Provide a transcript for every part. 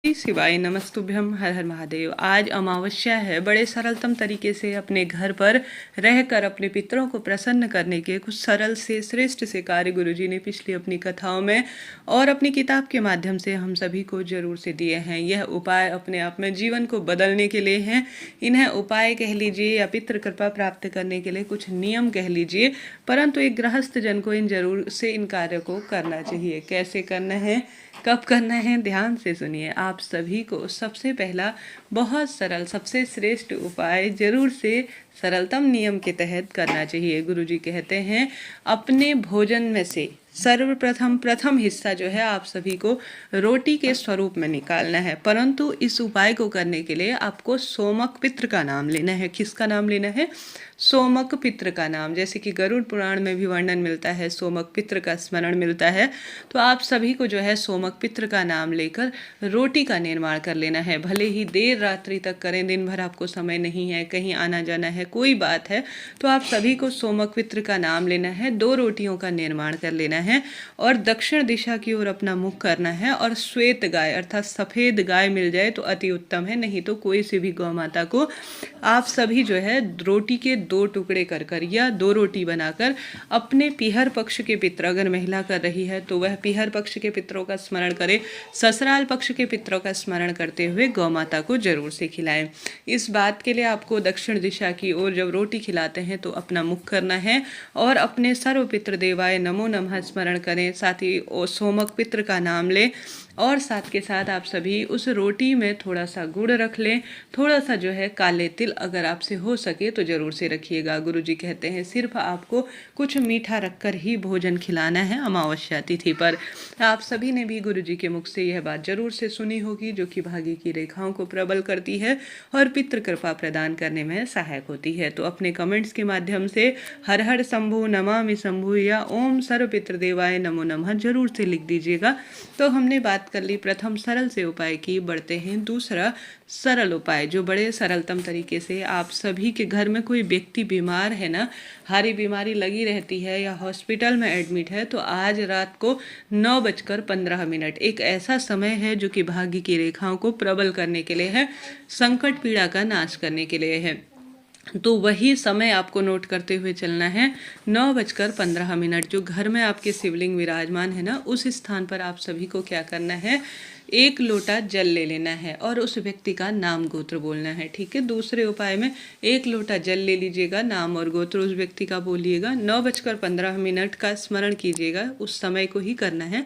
श्री शिवाय नमस्तुभ्यम। हर हर महादेव। आज अमावस्या है। बड़े सरलतम तरीके से अपने घर पर रहकर अपने पितरों को प्रसन्न करने के कुछ सरल से श्रेष्ठ से कार्य गुरुजी ने पिछली अपनी कथाओं में और अपनी किताब के माध्यम से हम सभी को जरूर से दिए हैं। यह उपाय अपने आप में जीवन को बदलने के लिए हैं। इन्हें उपाय कह लीजिए या पितृ कृपा प्राप्त करने के लिए कुछ नियम कह लीजिए, परंतु एक गृहस्थ जन को इन कार्य को करना चाहिए। कैसे करना है, कब करना है, ध्यान से सुनिए। आप सभी को सबसे पहला बहुत सरल सबसे श्रेष्ठ उपाय जरूर से सरलतम नियम के तहत करना चाहिए। गुरुजी कहते हैं अपने भोजन में से प्रथम हिस्सा जो है आप सभी को रोटी के स्वरूप में निकालना है। परंतु इस उपाय को करने के लिए आपको सोमक पितृ का नाम लेना है। किसका नाम लेना है? सोमक पितृ का नाम। जैसे कि गरुड़ पुराण में भी वर्णन मिलता है, सोमक पितृ का स्मरण मिलता है। तो आप सभी को जो है सोमक पितृ का नाम लेकर रोटी का निर्माण कर लेना है। भले ही देर रात्रि तक करें, दिन भर आपको समय नहीं है, कहीं आना जाना है, कोई बात है, तो आप सभी को सोमक पितृ का नाम लेना है। 2 रोटियों का निर्माण कर लेना है और दक्षिण दिशा की ओर अपना मुख करना है। और श्वेत गाय अर्थात सफ़ेद गाय मिल जाए तो अति उत्तम है, नहीं तो कोई सी भी गौ माता को आप सभी जो है रोटी के 2 टुकड़े कर या 2 रोटी बनाकर अपने पीहर पक्ष के पितर, अगर महिला कर रही है तो वह पीहर पक्ष के पितरों का स्मरण करे, ससुराल पक्ष के पितरों का स्मरण करते हुए गौ माता को जरूर से खिलाएं। इस बात के लिए आपको दक्षिण दिशा की ओर जब रोटी खिलाते हैं तो अपना मुख करना है और अपने सर्व पितृ देवाय नमो नमः स्मरण करें। साथ ही सोमक पितृ का नाम लें और साथ के साथ आप सभी उस रोटी में थोड़ा सा गुड़ रख लें, थोड़ा सा जो है काले तिल अगर आपसे हो सके तो ज़रूर से रखिएगा। गुरुजी कहते हैं सिर्फ आपको कुछ मीठा रखकर ही भोजन खिलाना है अमावस्या तिथि पर। आप सभी ने भी गुरुजी के मुख से यह बात जरूर से सुनी होगी, जो कि भाग्य की रेखाओं को प्रबल करती है और पितृ कृपा प्रदान करने में सहायक होती है। तो अपने कमेंट्स के माध्यम से हर हर शंभु, नमामि शंभु या ओम सर्व पितृदेवाय नमो नमः जरूर से लिख दीजिएगा। तो हमने बात कर ली प्रथम सरल से उपाय की, बढ़ते हैं दूसरा सरल उपाय, जो बड़े सरलतम तरीके से आप सभी के घर में कोई व्यक्ति बीमार है ना, हारी बीमारी लगी रहती है या हॉस्पिटल में एडमिट है, तो आज रात को 9:15 एक ऐसा समय है जो कि भाग्य की रेखाओं को प्रबल करने के लिए है, संकट पीड़ा का नाश करने के लिए है। तो वही समय आपको नोट करते हुए चलना है। 9:15 जो घर में आपके शिवलिंग विराजमान है ना, उस स्थान पर आप सभी को क्या करना है, 1 लोटा जल ले लेना है और उस व्यक्ति का नाम गोत्र बोलना है। ठीक है। दूसरे उपाय में 1 लोटा जल ले लीजिएगा, नाम और गोत्र उस व्यक्ति का बोलिएगा, 9:15 का स्मरण कीजिएगा, उस समय को ही करना है।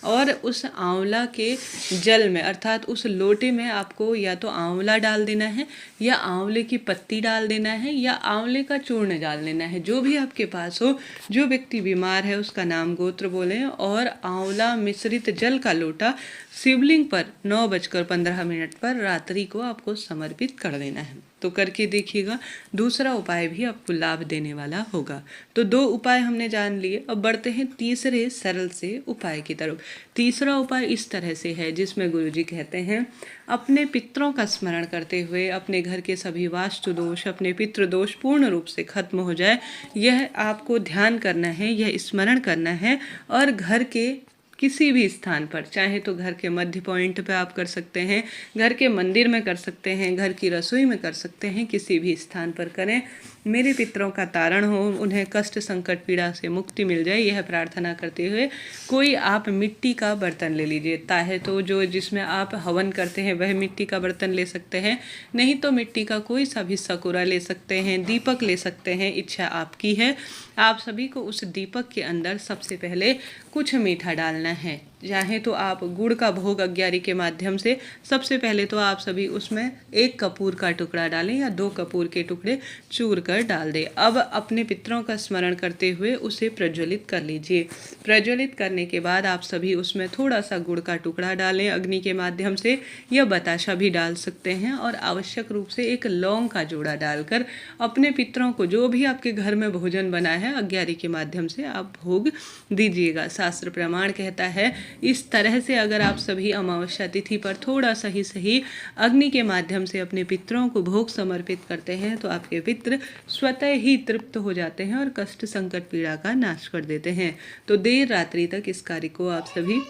और उस आंवला के जल में अर्थात उस लोटे में आपको या तो आंवला डाल देना है या आंवले की पत्ती डाल देना है या आंवले का चूर्ण डाल देना है, जो भी आपके पास हो। जो व्यक्ति बीमार है उसका नाम गोत्र बोलें और आंवला मिश्रित जल का लोटा शिवलिंग पर 9:15 पर रात्रि को आपको समर्पित कर देना है। तो करके देखिएगा, दूसरा उपाय भी आपको लाभ देने वाला होगा। तो 2 उपाय हमने जान लिए। अब बढ़ते हैं तीसरे सरल से उपाय की तरफ। तीसरा उपाय इस तरह से है, जिसमें गुरुजी कहते हैं अपने पितरों का स्मरण करते हुए अपने घर के सभी वास्तु दोष, अपने पितृ दोष पूर्ण रूप से खत्म हो जाए, यह आपको ध्यान करना है, यह स्मरण करना है। और घर के किसी भी स्थान पर, चाहे तो घर के मध्य पॉइंट पे आप कर सकते हैं, घर के मंदिर में कर सकते हैं, घर की रसोई में कर सकते हैं, किसी भी स्थान पर करें। मेरे पितरों का तारण हो, उन्हें कष्ट संकट पीड़ा से मुक्ति मिल जाए, यह प्रार्थना करते हुए कोई आप मिट्टी का बर्तन ले लीजिए। चाहे तो जो जिसमें आप हवन करते हैं वह मिट्टी का बर्तन ले सकते हैं, नहीं तो मिट्टी का कोई सा भी सकुरा ले सकते हैं, दीपक ले सकते हैं, इच्छा आपकी है। आप सभी को उस दीपक के अंदर सबसे पहले कुछ मीठा डालना है। चाहे तो आप गुड़ का भोग अज्ञारी के माध्यम से सबसे पहले तो आप सभी उसमें 1 कपूर का टुकड़ा डालें या 2 कपूर के टुकड़े चूर कर डाल दें। अब अपने पितरों का स्मरण करते हुए उसे प्रज्वलित कर लीजिए। प्रज्वलित करने के बाद आप सभी उसमें थोड़ा सा गुड़ का टुकड़ा डालें अग्नि के माध्यम से, या बताशा भी डाल सकते हैं। और आवश्यक रूप से 1 लौंग का जोड़ा डालकर अपने पितरों को जो भी आपके घर में भोजन बना है अज्ञारी के माध्यम से आप भोग दीजिएगा। शास्त्र प्रमाण कहता है इस तरह से अगर आप सभी अमावस्या तिथि पर थोड़ा सही अग्नि के माध्यम से अपने पितरों को भोग समर्पित करते हैं तो आपके पितृ स्वतः ही तृप्त हो जाते हैं और कष्ट संकट पीड़ा का नाश कर देते हैं। तो देर रात्रि तक इस कार्य को आप सभी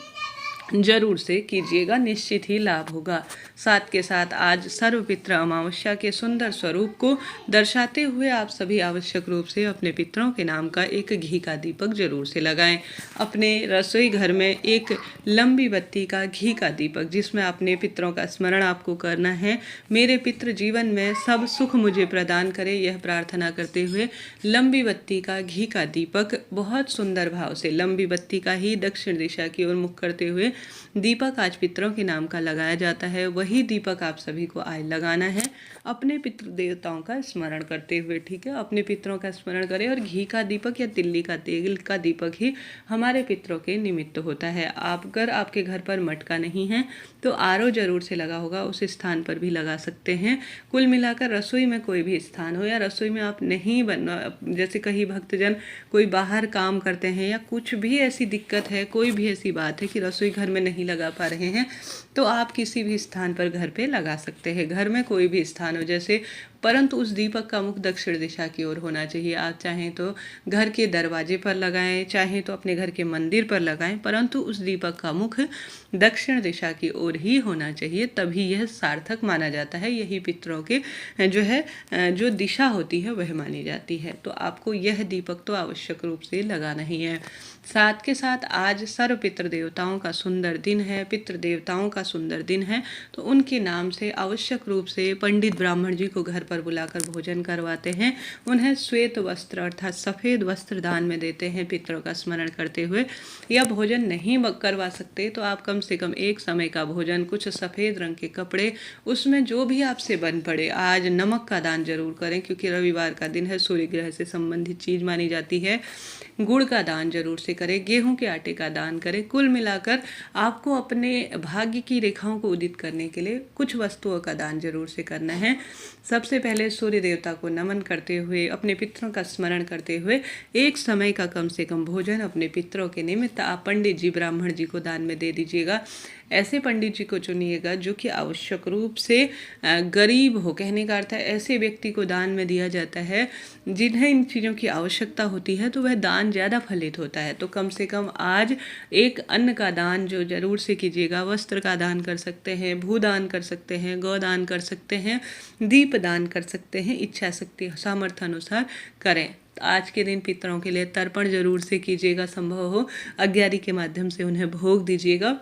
जरूर से कीजिएगा, निश्चित ही लाभ होगा। साथ के साथ आज सर्वपित्र अमावस्या के सुंदर स्वरूप को दर्शाते हुए आप सभी आवश्यक रूप से अपने पितरों के नाम का एक घी का दीपक जरूर से लगाएं। अपने रसोई घर में एक लंबी बत्ती का घी का दीपक, जिसमें अपने पितरों का स्मरण आपको करना है। मेरे पितृ जीवन में सब सुख मुझे प्रदान करें, यह प्रार्थना करते हुए लंबी बत्ती का घी का दीपक बहुत सुंदर भाव से लंबी बत्ती का ही दक्षिण दिशा की ओर मुख करते हुए दीपक आज पितरों के नाम का लगाया जाता है। वही दीपक आप सभी को आज लगाना है अपने पितृ देवताओं का स्मरण करते हुए। ठीक है, अपने पितरों का स्मरण करें। और घी का दीपक या तिल्ली का तेल का दीपक ही हमारे पितरों के निमित्त होता है। आप अगर आपके घर पर मटका नहीं है तो आरओ जरूर से लगा होगा, उस स्थान पर भी लगा सकते हैं। कुल मिलाकर रसोई में कोई भी स्थान हो या रसोई में आप नहीं बना, जैसे कहीं भक्तजन कोई बाहर काम करते हैं या कुछ भी ऐसी दिक्कत है, कोई भी ऐसी बात है कि रसोई घर में नहीं लगा पा रहे हैं, तो आप किसी भी स्थान पर घर पे लगा सकते हैं। घर में कोई भी स्थान हो जैसे, परंतु उस दीपक का मुख दक्षिण दिशा की ओर होना चाहिए। आप चाहें तो घर के दरवाजे पर लगाएं, चाहें तो अपने घर के मंदिर पर लगाएं, परंतु उस दीपक का मुख दक्षिण दिशा की ओर ही होना चाहिए, तभी यह सार्थक माना जाता है। यही पितरों के जो दिशा होती है वह मानी जाती है। तो आपको यह दीपक तो आवश्यक रूप से लगाना ही है। साथ के साथ आज सर्व पितृ देवताओं का सुंदर दिन है, पितृ देवताओं का सुंदर दिन है, तो उनके नाम से आवश्यक रूप से पंडित ब्राह्मण जी को घर पर बुलाकर भोजन करवाते हैं। उन्हें श्वेत वस्त्र अर्थात सफ़ेद वस्त्र दान में देते हैं पितरों का स्मरण करते हुए। या भोजन नहीं करवा सकते तो आप कम से कम एक समय का भोजन, कुछ सफ़ेद रंग के कपड़े, उसमें जो भी आपसे बन पड़े। आज नमक का दान जरूर करें क्योंकि रविवार का दिन है, सूर्य ग्रह से संबंधित चीज़ मानी जाती है। गुड़ का दान जरूर से करें, गेहूं के आटे का दान करें। कुल मिलाकर आपको अपने भाग्य की रेखाओं को उदित करने के लिए कुछ वस्तुओं का दान जरूर से करना है। सबसे पहले सूर्य देवता को नमन करते हुए, अपने पितरों का स्मरण करते हुए एक समय का कम से कम भोजन अपने पितरों के निमित्त आप पंडित जी ब्राह्मण जी को दान में दे दीजिएगा। ऐसे पंडित जी को चुनिएगा जो कि आवश्यक रूप से गरीब हो। कहने का अर्थ है ऐसे व्यक्ति को दान में दिया जाता है जिन्हें इन चीज़ों की आवश्यकता होती है, तो वह दान ज़्यादा फलित होता है। तो कम से कम आज एक अन्न का दान जो जरूर से कीजिएगा। वस्त्र का दान कर सकते हैं, भूदान कर सकते हैं, गौदान कर सकते हैं, दीप दान कर सकते हैं, इच्छा शक्ति सामर्थ्य अनुसार करें। आज के दिन पितरों के लिए तर्पण जरूर से कीजिएगा, संभव हो अग्यारी के माध्यम से उन्हें भोग दीजिएगा।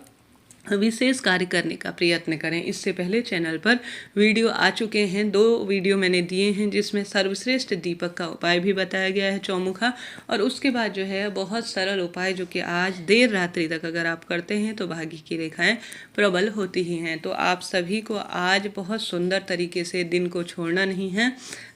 विशेष कार्य करने का प्रयत्न करें। इससे पहले चैनल पर वीडियो आ चुके हैं, 2 वीडियो मैंने दिए हैं जिसमें सर्वश्रेष्ठ दीपक का उपाय भी बताया गया है, चौमुखा। और उसके बाद जो है बहुत सरल उपाय जो कि आज देर रात्रि तक अगर आप करते हैं तो भाग्य की रेखाएं प्रबल होती ही हैं। तो आप सभी को आज बहुत सुंदर तरीके से दिन को छोड़ना नहीं है,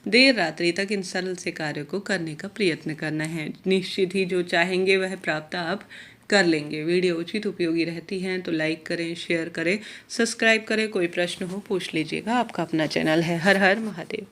देर रात्रि तक इन सरल से कार्यों को करने का प्रयत्न करना है। निश्चित ही जो चाहेंगे वह प्राप्त आप कर लेंगे। वीडियो उचित उपयोगी रहती हैं तो लाइक करें, शेयर करें, सब्सक्राइब करें। कोई प्रश्न हो पूछ लीजिएगा, आपका अपना चैनल है। हर हर महादेव।